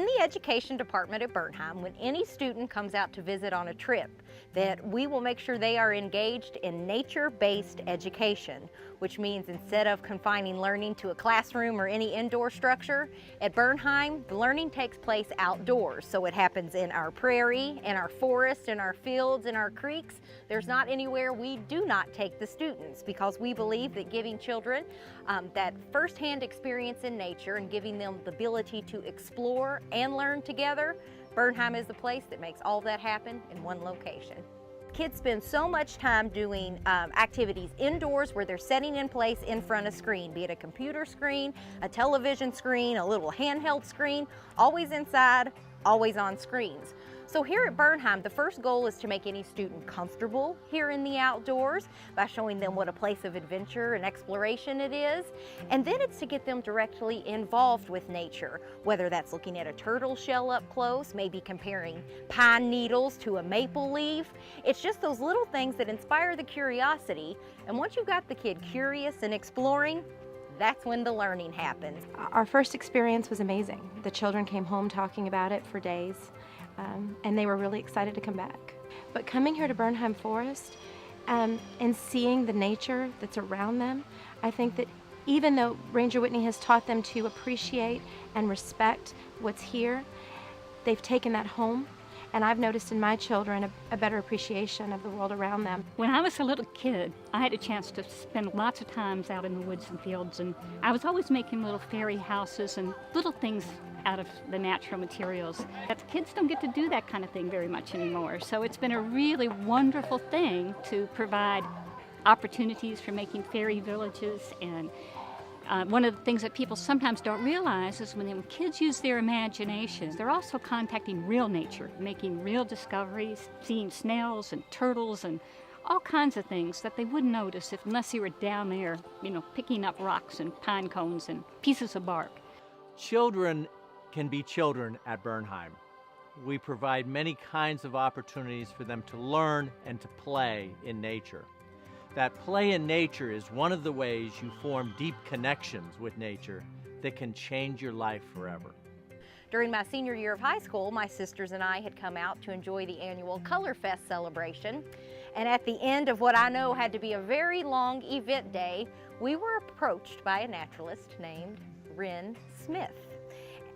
in the education department at Bernheim, when any student comes out to visit on a trip, that we will make sure they are engaged in nature-based education, which means instead of confining learning to a classroom or any indoor structure, at Bernheim, the learning takes place outdoors. So it happens in our prairie, in our forest, in our fields, in our creeks. There's not anywhere we do not take the students, because we believe that giving children that firsthand experience in nature and giving them the ability to explore and learn together, Bernheim is the place that makes all that happen in one location. Kids spend so much time doing activities indoors where they're setting in place in front of a screen, be it a computer screen, a television screen, a little handheld screen, always inside, always on screens. So here at Bernheim, the first goal is to make any student comfortable here in the outdoors by showing them what a place of adventure and exploration it is. And then it's to get them directly involved with nature, whether that's looking at a turtle shell up close, maybe comparing pine needles to a maple leaf. It's just those little things that inspire the curiosity. And once you've got the kid curious and exploring, that's when the learning happens. Our first experience was amazing. The children came home talking about it for days. And they were really excited to come back. But coming here to Bernheim Forest and seeing the nature that's around them, I think that even though Ranger Whitney has taught them to appreciate and respect what's here, they've taken that home. And I've noticed in my children a better appreciation of the world around them. When I was a little kid, I had a chance to spend lots of times out in the woods and fields, and I was always making little fairy houses and little things out of the natural materials. But the kids don't get to do that kind of thing very much anymore, so it's been a really wonderful thing to provide opportunities for making fairy villages. And one of the things that people sometimes don't realize is when kids use their imagination, they're also contacting real nature, making real discoveries, seeing snails and turtles and all kinds of things that they wouldn't notice unless they were down there, picking up rocks and pine cones and pieces of bark. Children can be children at Bernheim. We provide many kinds of opportunities for them to learn and to play in nature. That play in nature is one of the ways you form deep connections with nature that can change your life forever. During my senior year of high school, my sisters and I had come out to enjoy the annual Color Fest celebration. And at the end of what I know had to be a very long event day, we were approached by a naturalist named Wren Smith.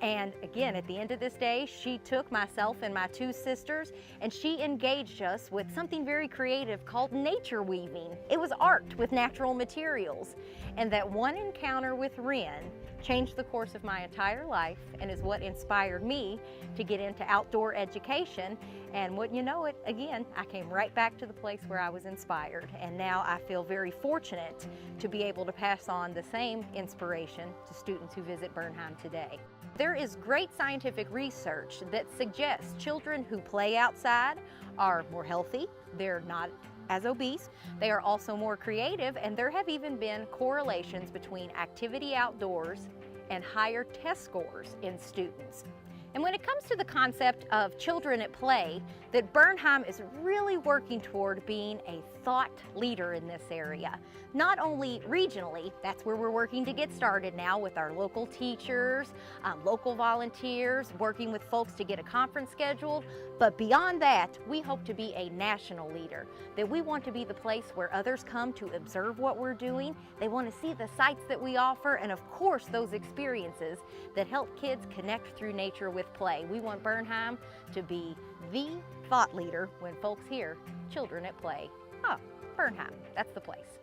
And again, at the end of this day, she took myself and my two sisters and she engaged us with something very creative called nature weaving. It was art with natural materials. And that one encounter with Wren changed the course of my entire life and is what inspired me to get into outdoor education. And wouldn't you know it, again, I came right back to the place where I was inspired. And now I feel very fortunate to be able to pass on the same inspiration to students who visit Bernheim today. There is great scientific research that suggests children who play outside are more healthy, they're not as obese, they are also more creative, and there have even been correlations between activity outdoors and higher test scores in students. And when it comes to the concept of children at play, that Bernheim is really working toward being a thought leader in this area. Not only regionally, that's where we're working to get started now with our local teachers, local volunteers, working with folks to get a conference scheduled, but beyond that, we hope to be a national leader, that we want to be the place where others come to observe what we're doing. They want to see the sights that we offer, and of course, those experiences that help kids connect through nature with play. We want Bernheim to be the thought leader when folks hear children at play. Oh, Bernheim, that's the place.